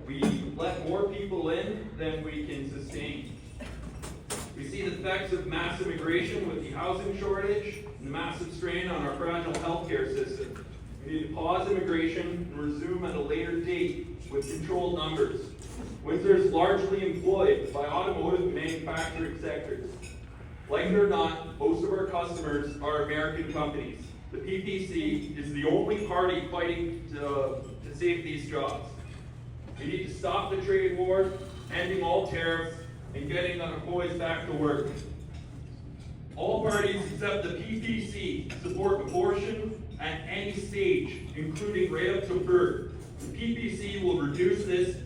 We let more people in than we can sustain. We see the effects of mass immigration with the housing shortage and the massive strain on our fragile healthcare system. We need to pause immigration and resume at a later date with controlled numbers. Windsor is largely employed by automotive and manufacturing sectors. Like it or not, most of our customers are American companies. The PPC is the only party fighting to save these jobs. We need to stop the trade war, ending all tariffs, and getting our employees back to work. All parties except the PPC support abortion at any stage, including right up to birth. The PPC will reduce this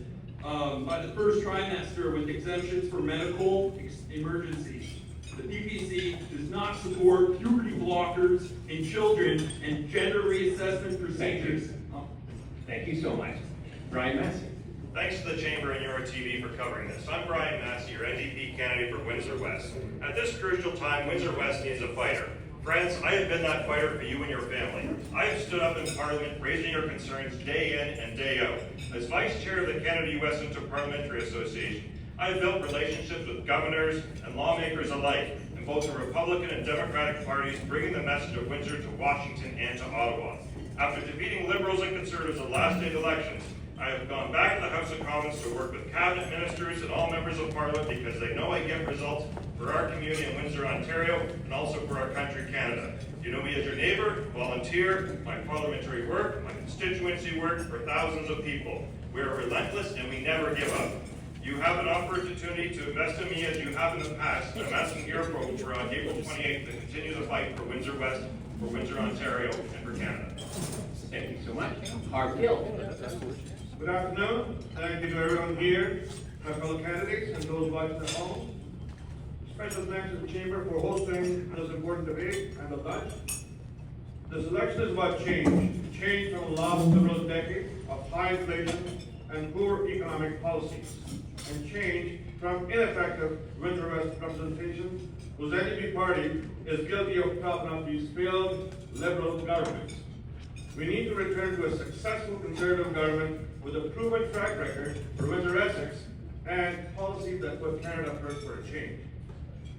by the first trimester with exemptions for medical emergencies. The PPC does not support puberty blockers in children and gender reassessment procedures. Thank you so much. Brian Massey. Thanks to the Chamber and EuroTV for covering this. I'm Brian Massey, your NDP candidate for Windsor West. At this crucial time, Windsor West needs a fighter. Friends, I have been that fighter for you and your family. I have stood up in Parliament raising your concerns day in and day out. As Vice Chair of the Canada-US Interparliamentary Association, I have built relationships with governors and lawmakers alike in both the Republican and Democratic parties, bringing the message of Windsor to Washington and to Ottawa. After defeating Liberals and Conservatives in last day's elections, I have gone back to the House of Commons to work with cabinet ministers and all members of Parliament because they know I get results for our community in Windsor, Ontario, and also for our country, Canada. You know me as your neighbor, volunteer, my parliamentary work, my constituency work for thousands of people. We are relentless and we never give up. You have an opportunity to invest in me as you have in the past, and I'm asking your vote for on April 28th to continue the fight for Windsor West, for Windsor, Ontario, and for Canada. Thank you so much. Harp Gill. Good afternoon. Thank you to everyone here, my fellow candidates, and those watching at home. Special thanks to the Chamber for hosting this important debate and the lunch. This election is about change. Change from the last several decades of high inflation and poor economic policies. And change from ineffective Windsor West representation, whose NDP party is guilty of propping up these failed Liberal governments. We need to return to a successful Conservative government with a proven track record for Windsor Essex and policies that put Canada first for a change.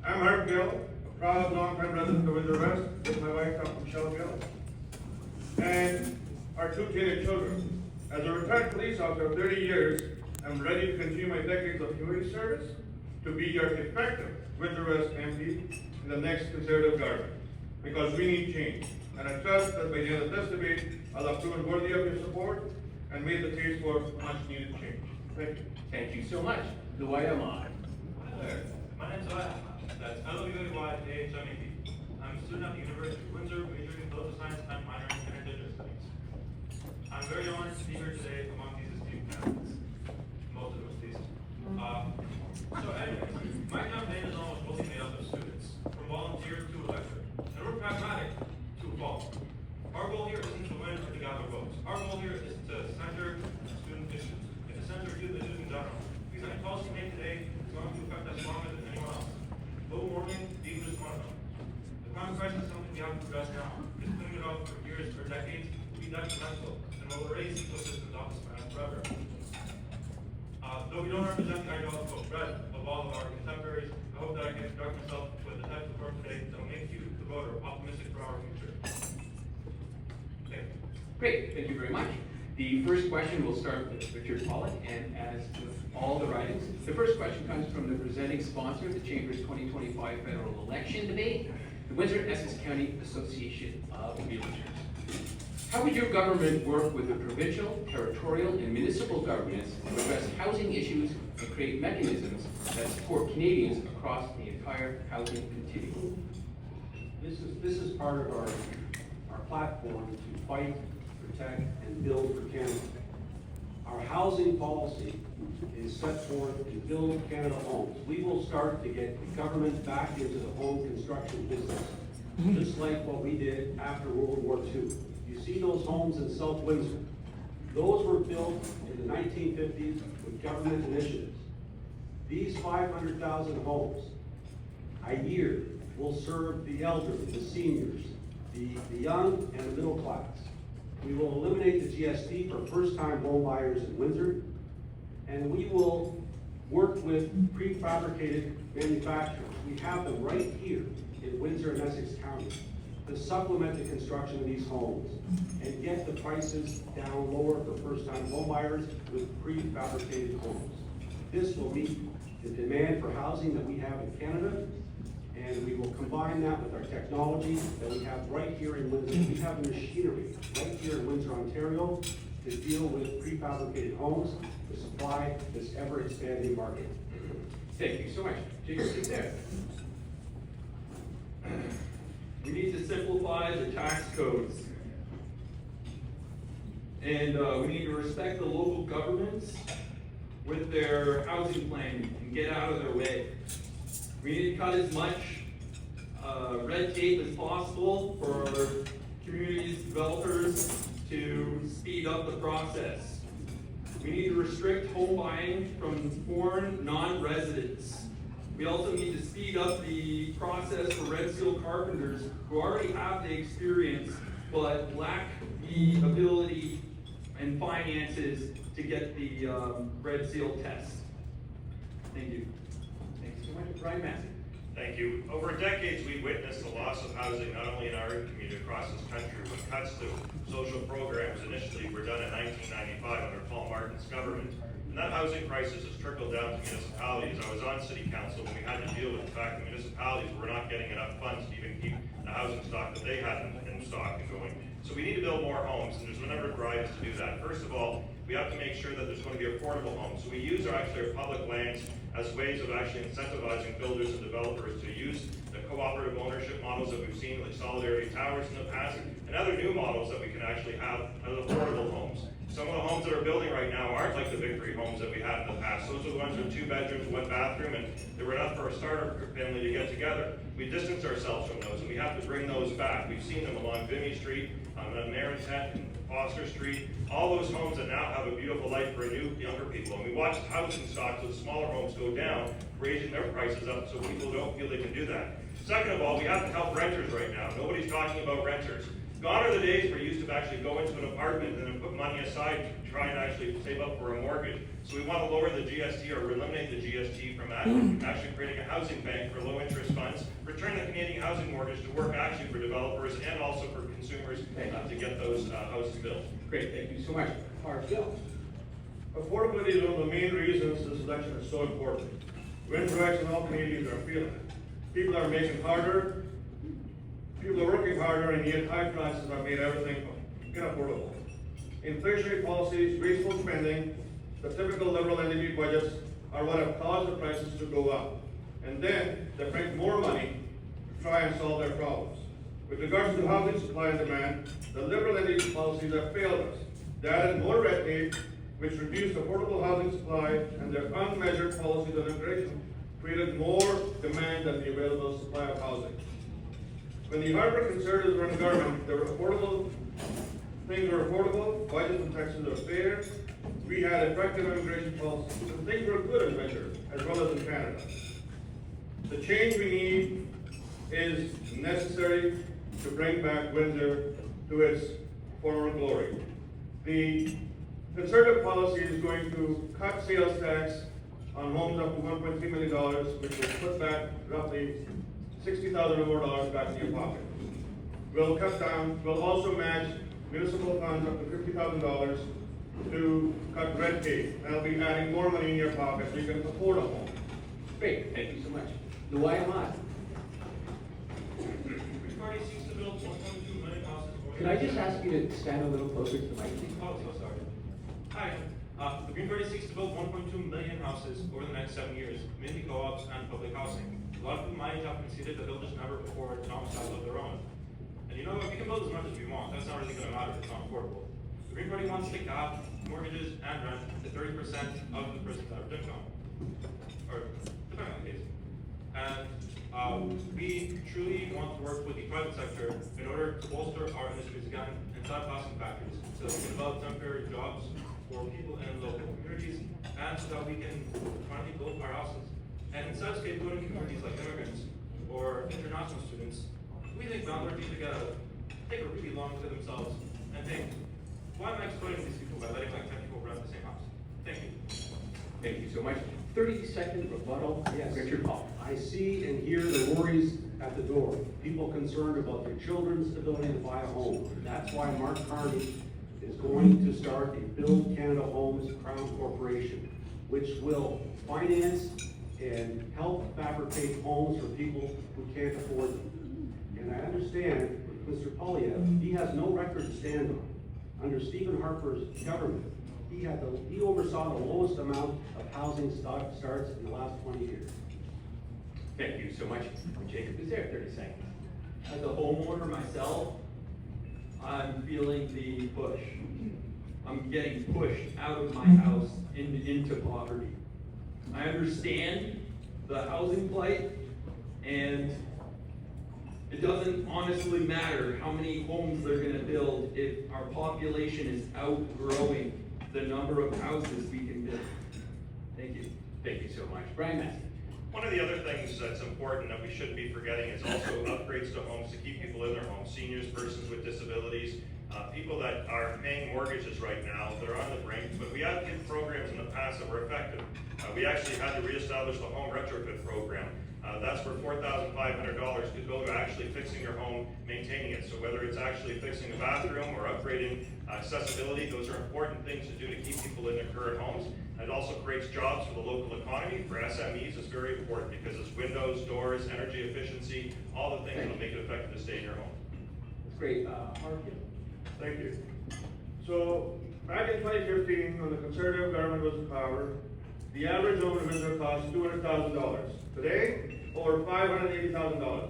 I'm Harp Gill, a proud long-time resident of Windsor West with my wife, Dr. Michelle Gill, and our two teenage children. As a retired police officer of 30 years, I'm ready to continue my decades of community service to be your effective Windsor West MP in the next Conservative government, because we need change. And I trust that by the end of this debate, I'll have proven worthy of your support and made the case for much needed change. Thank you. Thank you so much. Dwight Ahmad. Hi there. My name's Dwight Ahmad. That's L-W-Y-A-H-M-E-D. I'm a student at the University of Windsor, majoring in political science and minoring in interdigital studies. I'm very honored to be here today among these esteemed candidates. Most of them, at least. So anyways, my campaign is almost fully made up of students, from volunteers to electorate. And we're pragmatic to a fault. Our goal here isn't to win or to gather votes. Our goal here is to center student issues, and to center youth issues in general. Because any policy made today is going to affect us longer than anyone else. Global warming being just one of them. The climate crisis is something we have to address now. Because putting it off for years or decades will be detrimental and will erase ecosystems off the planet forever. Though we don't represent the ideological threat of all of our contemporaries, I hope that I can conduct myself with the type of work today that will make you, the voter, optimistic for our future. Thank you. Great, thank you very much. The first question will start with Richard Pollock, and as with all the writings, the first question comes from the presenting sponsor of the Chamber's 2025 federal election debate, the Windsor-Essex County Association of Realtors. How would your government work with the provincial, territorial, and municipal governments to address housing issues and create mechanisms that support Canadians across the entire housing continuum? This is part of our platform to fight, protect, and build for Canada. Our housing policy is set forth to build Canada homes. We will start to get the government back into the home construction business, just like what we did after World War II. You see those homes in South Windsor. Those were built in the 1950s with government initiatives. These 500,000 homes a year will serve the elderly, the seniors, the young, and the middle class. We will eliminate the GST for first-time home buyers in Windsor. and we will work with prefabricated manufacturers. We have them right here in Windsor and Essex County to supplement the construction of these homes and get the prices down lower for first-time homebuyers with prefabricated homes. This will meet the demand for housing that we have in Canada, and we will combine that with our technology that we have right here in Windsor. We have the machinery right here in Windsor, Ontario, to deal with prefabricated homes to supply this ever-expanding market. Thank you so much. Jacob, sit there. We need to simplify the tax codes. And we need to respect the local governments with their housing planning and get out of their way. We need to cut as much red tape as possible for communities, developers to speed up the process. We need to restrict home buying from foreign non-residents. We also need to speed up the process for Red Seal carpenters who already have the experience but lack the ability and finances to get the Red Seal test. Thank you. Thanks so much. Brian Massey. Thank you. Over decades, we've witnessed the loss of housing not only in our community across this country, when cuts to social programs initially were done in 1995 under Paul Martin's government. And that housing crisis has trickled down to municipalities. I was on city council when we had to deal with the fact that municipalities were not getting enough funds to even keep the housing stock that they had in stock and going. So we need to build more homes, and there's a number of drivers to do that. First of all, we have to make sure that there's going to be affordable homes. So we use our public lands as ways of actually incentivizing builders and developers to use the cooperative ownership models that we've seen, like Solidarity Towers in the past, and other new models that we can actually have as affordable homes. Some of the homes that are building right now aren't like the Victory homes that we had in the past. Those are the ones with 2 bedrooms, 1 bathroom, and they were enough for a starter family to get together. We distance ourselves from those, and we have to bring those back. We've seen them along Vimy Street, on Marinette, and Foster Street, all those homes that now have a beautiful life for new younger people. And we watch housing stocks of the smaller homes go down, raising their prices up so people don't feel they can do that. Second of all, we have to help renters right now. Nobody's talking about renters. Gone are the days where you used to actually go into an apartment and then put money aside to try and actually save up for a mortgage. So we want to lower the GST or eliminate the GST from that, actually creating a housing bank for low interest funds, return the Canadian housing mortgage to work actually for developers and also for consumers to get those houses built. Great, thank you so much. Bill. Affordability is one of the main reasons this election is so important. Windsor and all Canadians are feeling it. People are making harder, people are working harder, and yet high prices have made everything unaffordable. Inflationary policies, wasteful spending, the typical Liberal NDP budgets are what have caused the prices to go up. And then they bring more money to try and solve their problems. With regards to housing supply and demand, the Liberal NDP policies have failed us. They added more red tape, which reduced affordable housing supply, and their unmeasured policies on immigration created more demand than the available supply of housing. When the Harper Conservatives were in government, there were affordable, things were affordable, budgets and taxes were fair, we had effective immigration policies, and things were good in Windsor, as well as in Canada. The change we need is necessary to bring back Windsor to its former glory. The Conservative policy is going to cut sales tax on homes up to $1.3 million, which will put back roughly $60,000 or more back in your pocket. We'll cut down, we'll also match municipal funds up to $50,000 to cut red tape. That'll be adding more money in your pocket so you can afford a home. Great, thank you so much. Luai Ahmad. Which party seeks to build 1.2 million houses? Could I just ask you to stand a little closer to the mic? Oh, so sorry. Hi, the Green Party seeks to build 1.2 million houses over the next 7 years, mainly co-ops and public housing. A lot of people might have conceded that they'll just never afford domiciles of their own. And you know what, we can build as much as we want, that's not really gonna matter if it's not affordable. The Green Party wants to cap mortgages and rent to 30% of the person's average income. Or, depending on the case. And we truly want to work with the private sector in order to bolster our industries again and stop passing factories, so that we can develop temporary jobs for people in local communities, and so that we can finally build our houses. And instead of scapegoating communities like immigrants or international students, we think landlords need to take a really long look at themselves and think, why am I exploiting these people by letting like 10 people rent the same house? Thank you. Thank you so much. 30-second rebuttal, Yes. Richard Paul. I see and hear the worries at the door. People concerned about their children's ability to buy a home. That's why Mark Carney is going to start a Build Canada Homes Crown Corporation, which will finance and help fabricate homes for people who can't afford them. And I understand with Mr. Polyev, he has no record to stand on. Under Stephen Harper's government, he oversaw the lowest amount of housing starts in the last 20 years. Thank you so much. Jacob is there, 30 seconds. As a homeowner myself, I'm feeling the push. I'm getting pushed out of my house into poverty. I understand the housing plight, and it doesn't honestly matter how many homes they're gonna build if our population is outgrowing the number of houses we can build. Thank you. Thank you so much. Brian Massey. One of the other things that's important that we shouldn't be forgetting is also upgrades to homes to keep people in their homes, seniors, persons with disabilities, people that are paying mortgages right now, that are on the brink, but we have given programs in the past that were effective. We actually had to reestablish the home retrofit program. That's for $4,500 could go to actually fixing your home, maintaining it. So whether it's actually fixing a bathroom or upgrading accessibility, those are important things to do to keep people in their current homes. It also creates jobs for the local economy. For SMEs, it's very important because it's windows, doors, energy efficiency, all the things that will make it effective to stay in your home. That's great. Harkin. Thank you. So, back in 2015, when the Conservative government was in power, the average home in Windsor cost $200,000. Today, over $580,000.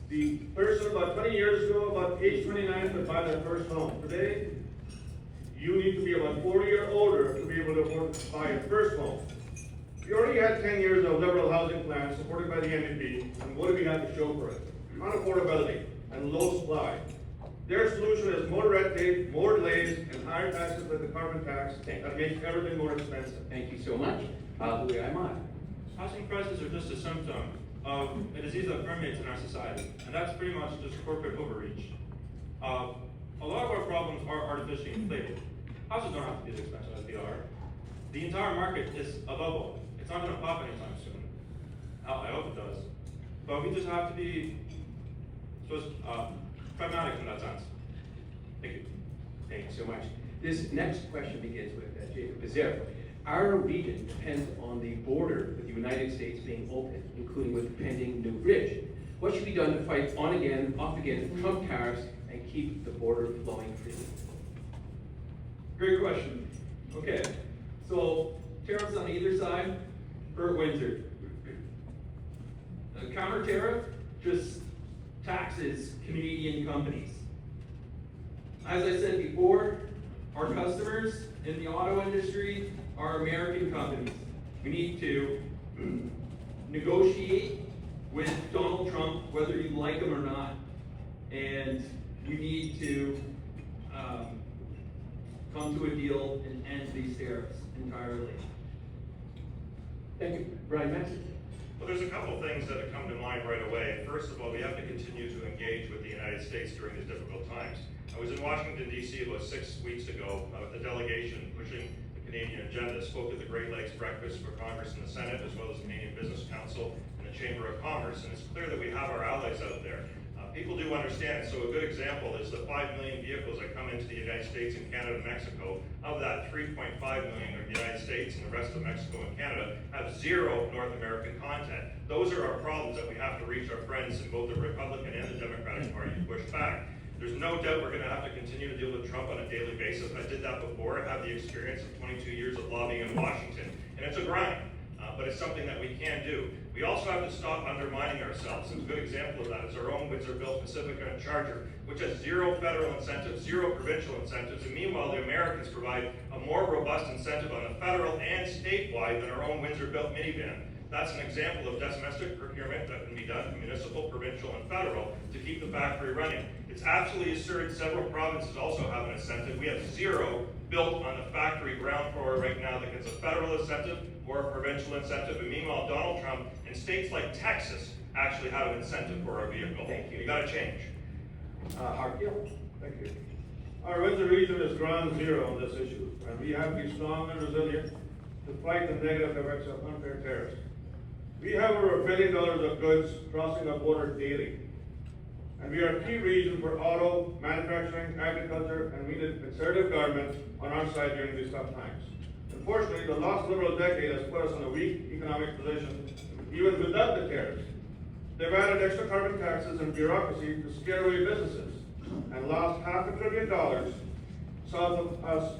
The person about 20 years ago, about age 29, could buy their first home. Today, you need to be about 40 or older to be able to afford to buy your first home. We already had 10 years of liberal housing plans supported by the NDP, and what do we have to show for it? Unaffordability and low supply. Their solution is more red tape, more delays, and higher taxes like the carbon tax that makes everything more expensive. Thank you so much. Louis Aymar. Housing prices are just a symptom of a disease that permeates in our society, and that's pretty much just corporate overreach. A lot of our problems are artificially inflated. Houses don't have to be as expensive as they are. The entire market is a bubble. It's not going to pop anytime soon. I hope it does. But we just have to be pragmatic in that sense. Thank you. Thank you so much. This next question begins with Jacob Bezerra. Our region depends on the border with the United States being open, including with the pending new bridge. What should be done to fight on again, off again, Trump tariffs, and keep the border flowing freely? Great question. Okay, so tariffs on either side for Windsor. A counter tariff just taxes Canadian companies. As I said before, our customers in the auto industry are American companies. We need to negotiate with Donald Trump, whether you like him or not, and we need to come to a deal and end these tariffs entirely. Thank you. Brian Massey. Well, there's a couple things that have come to mind right away. First of all, we have to continue to engage with the United States during these difficult times. I was in Washington, D.C. about 6 weeks ago with a delegation pushing the Canadian agenda, spoke at the Great Lakes Breakfast for Congress and the Senate, as well as the Canadian Business Council and the Chamber of Commerce, and it's clear that we have our allies out there. People do understand, so a good example is the 5 million vehicles that come into the United States and Canada and Mexico. Of that, 3.5 million are the United States, and the rest of Mexico and Canada have zero North American content. Those are our problems that we have to reach our friends in both the Republican and the Democratic Party to push back. There's no doubt we're going to have to continue to deal with Trump on a daily basis. I did that before. I have the experience of 22 years of lobbying in Washington, and it's a grind, but it's something that we can do. We also have to stop undermining ourselves. And a good example of that is our own Windsor-built Pacifica and Charger, which has zero federal incentives, zero provincial incentives, and meanwhile the Americans provide a more robust incentive on the federal and statewide than our own Windsor-built minivan. That's an example of domestic procurement that can be done, municipal, provincial, and federal, to keep the factory running. It's absolutely absurd. Several provinces also have an incentive. We have zero built on the factory ground floor right now that gets a federal incentive or a provincial incentive. And meanwhile, Donald Trump in states like Texas actually have an incentive for our vehicle. Thank you. We got to change. Hartfield. Thank you. Our Windsor region is ground zero on this issue, and we have to be strong and resilient. to fight the negative effects of unfair tariffs. We have over $1 billion of goods crossing our border daily. And we are a key region for auto, manufacturing, agriculture, and we need a conservative government on our side during these tough times. Unfortunately, the last liberal decade has put us in a weak economic position, even without the tariffs. They've added extra carbon taxes and bureaucracy to scare away businesses, and lost $500 billion south of us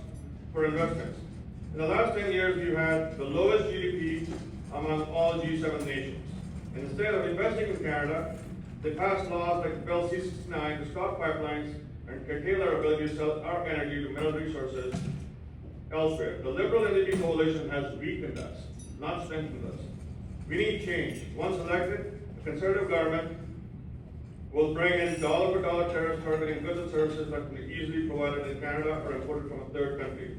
for investments. In the last 10 years, we've had the lowest GDP among all G7 nations. And instead of investing in Canada, they passed laws like Bill C-69 to stop pipelines and curtail our ability to sell our energy to mineral resources elsewhere. The Liberal NDP coalition has weakened us, not strengthened us. We need change. Once elected, a conservative government will bring in dollar for dollar tariffs targeting goods and services that can be easily provided in Canada or imported from a third country.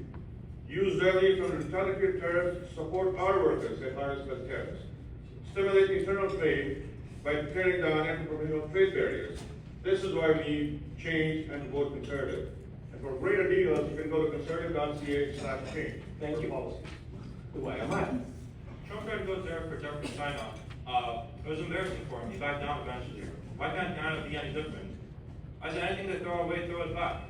Use revenue from the retaliatory tariffs to support our workers at hardest best tariffs. Stimulate internal trade by tearing down interprovincial trade barriers. This is why we need change and vote conservative. And for greater details, you can go to conservative.ca/change. Thank you. Policies. Trump tried to go there for Trump from China. It was embarrassing for him. He backed down eventually. Why can't Canada be any different? I said anything they throw away, throw it back.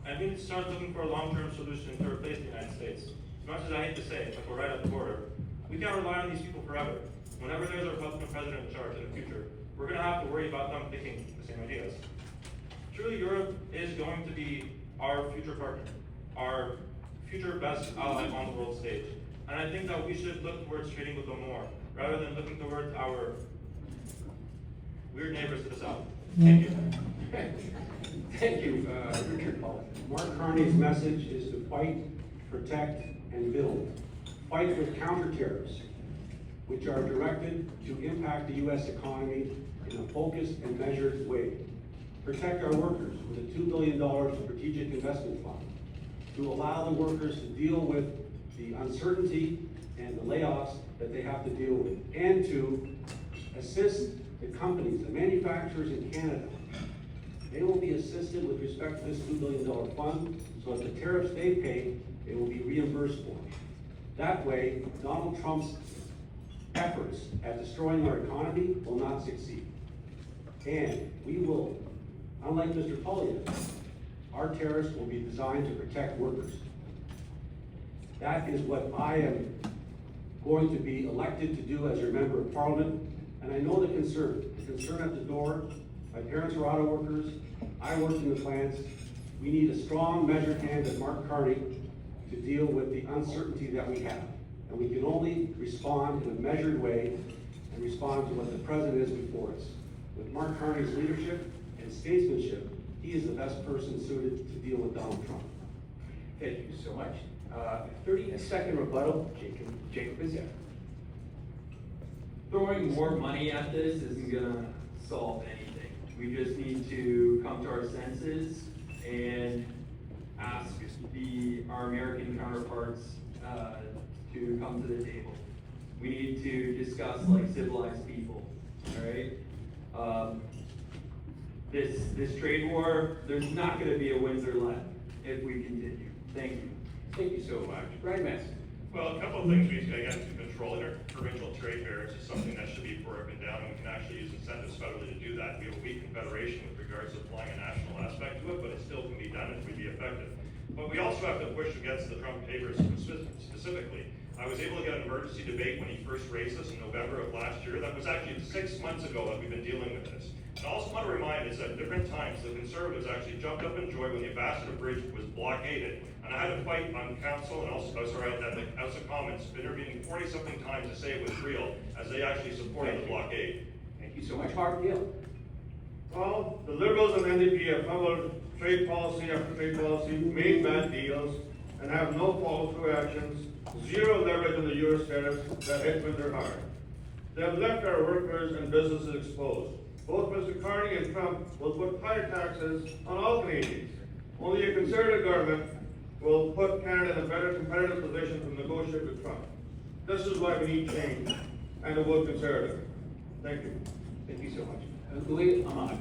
And we need to start looking for a long-term solution to replace the United States. As much as I hate to say it, but we're right at the border. We can't rely on these people forever. Whenever there's a Republican president in charge in the future, we're going to have to worry about them thinking the same ideas. Truly, Europe is going to be our future partner, our future best ally on the world stage. And I think that we should look towards trading with them more, rather than looking towards our weird neighbors to the south. Thank you. Thank you, Richard Pollock. Mark Carney's message is to fight, protect, and build. Fight with counter tariffs, which are directed to impact the U.S. economy in a focused and measured way. Protect our workers with a $2 billion strategic investment fund to allow the workers to deal with the uncertainty and the layoffs that they have to deal with, and to assist the companies, the manufacturers in Canada. They will be assisted with respect to this $2 billion fund, so that the tariffs they pay, they will be reimbursed for. That way, Donald Trump's efforts at destroying our economy will not succeed. And we will, unlike Mr. Poilievre, our tariffs will be designed to protect workers. That is what I am going to be elected to do as your member of parliament. And I know the concern at the door. My parents are auto workers. I worked in the plants. We need a strong, measured hand at Mark Carney to deal with the uncertainty that we have. And we can only respond in a measured way and respond to what the president is before us. With Mark Carney's leadership and statesmanship, he is the best person suited to deal with Donald Trump. Thank you so much. 30-second rebuttal, Jacob Bezek. Throwing more money at this isn't gonna solve anything. We just need to come to our senses and ask our American counterparts to come to the table. We need to discuss like civilized people, all right? This trade war, there's not gonna be a Windsor left if we continue. Thank you. Thank you so much. Brian Massey. Well, a couple of things we again to control interprovincial trade barriers is something that should be broken down, and we can actually use incentives federally to do that. We have a weak confederation with regards to applying a national aspect to it, but it still can be done and would be effective. But we also have to push against the Trump papers specifically. I was able to get an emergency debate when he first raised this in November of last year. That was actually 6 months ago that we've been dealing with this. And I also want to remind is that at different times, the Conservatives actually jumped up in joy when the Ambassador Bridge was blockaded. And I had to fight on council and also, at the House of Commons, intervening 40-something times to say it was real, as they actually supported the blockade. Thank you so much. Mark Neal. Well, the Liberals and NDP have followed trade policy after trade policy, made bad deals, and have no follow-through actions, zero leverage on the U.S. tariffs that hit Windsor hard. They have left our workers and businesses exposed. Both Mr. Carney and Trump will put higher taxes on all Canadians. Only a conservative government will put Canada in a better competitive position to negotiate with Trump. This is why we need change and to vote conservative. Thank you. Thank you so much. Louis Ahmad.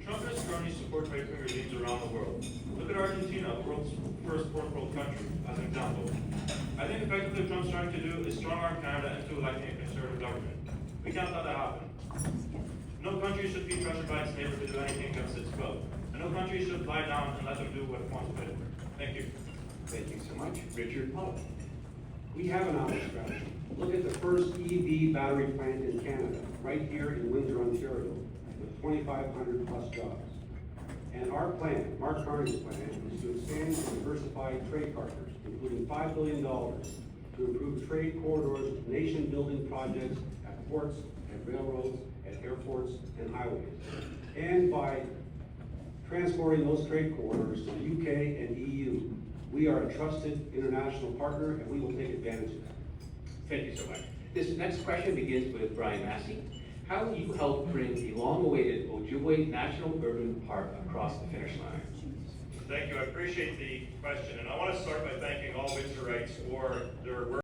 Trump is currently supported by different regimes around the world. Look at Argentina, the world's first fourth world country, as an example. I think effectively what Trump's trying to do is strong-arm Canada into electing a conservative government. We can't let that happen. No country should be pressured by its neighbor to do anything against its will. And no country should lie down and let them do what it wants to do. Thank you. Thank you so much. Richard Pollock. We have an outlet strategy. Look at the first EV battery plant in Canada, right here in Windsor, Ontario, with 2,500 plus jobs. And our plan, Mark Carney's plan, is to expand and diversify trade partners, including $5 billion to improve trade corridors, nation-building projects at ports, at railroads, at airports, and highways. And by transporting those trade corridors to the UK and EU, we are a trusted international partner, and we will take advantage of that. Thank you so much. This next question begins with Brian Massey. How will you help bring the long-awaited Ojibwe National Urban Park across the finish line? Thank you, I appreciate the question, and I want to start by thanking all Windsorites for their work